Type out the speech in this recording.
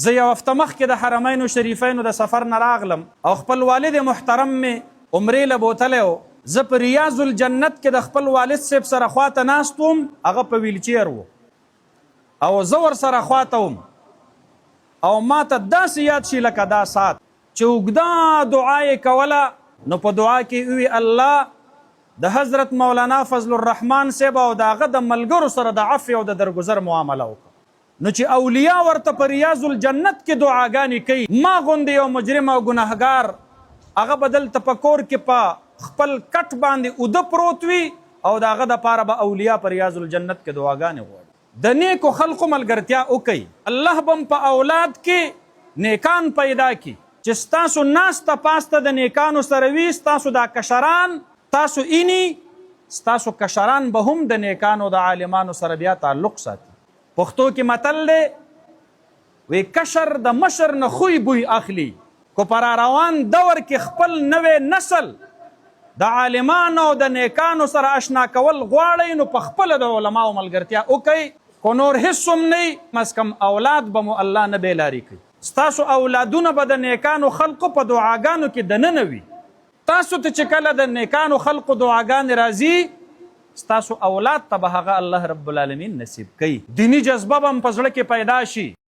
زه یو هفته مخکې د حرمینو شریفینو د سفر نه راغلم او خپل والد محترم مې عمرې له بوتلی و. زه په ریاض الجنت کې د خپل والد صاحب سره خواته ناست وم، هغه په ویلچیر و او زه ورسره خواته وم او ما ته داسې یاد شي لکه دا سات چې اوږده دعا یې کوله. نو په دعا کې وی الله د حضرت مولانا فضل الرحمن صاحب او د هغه د ملګرو سره د عفو او د درګذر معامله وکړه. نو چې اولیاء ورته په ریاض الجنت کې دعاګانې کوي، ما غوندې یو مجرم او ګناهګار هغه به دلته په کور کې په خپل کټ باندې اوده پروت وي او د هغه دپاره به اولیاء په ریاض الجنت کې دعاګانې غواړي. د نیکو خلقو ملګرتیا وکئ، الله به په اولاد کې نیکان پیدا کړي چې ستاسو ناسته پاسته د نیکانو سره وي. ستاسو دا کشران تاسو اینی ستاسو کشران به هم د نیکانو د عالمانو سره بیا تعلق ساتي. پښتو کې متل دی وی کشر د مشر نه خوی بوی اخلي. کو پر روان دور کې خپل نوې نسل د عالمانو او د نیکانو سره اشنا کول غواړئ نو په خپل د علماو ملګرتیا وکئ. کو نور هیڅ هم نه مس کم اولاد به مو الله نه بیلاري کوي. ستاسو اولادونه به د نیکانو خلقو په دعاګانو کې دننه وي. تاسو ته چې کله د نیکانو خلقو دعاګانې راځي ستاسو اولاد ته به هغه الله رب العالمین نصیب کوي. دینی جذبه به هم په زړه کې پیدا شي.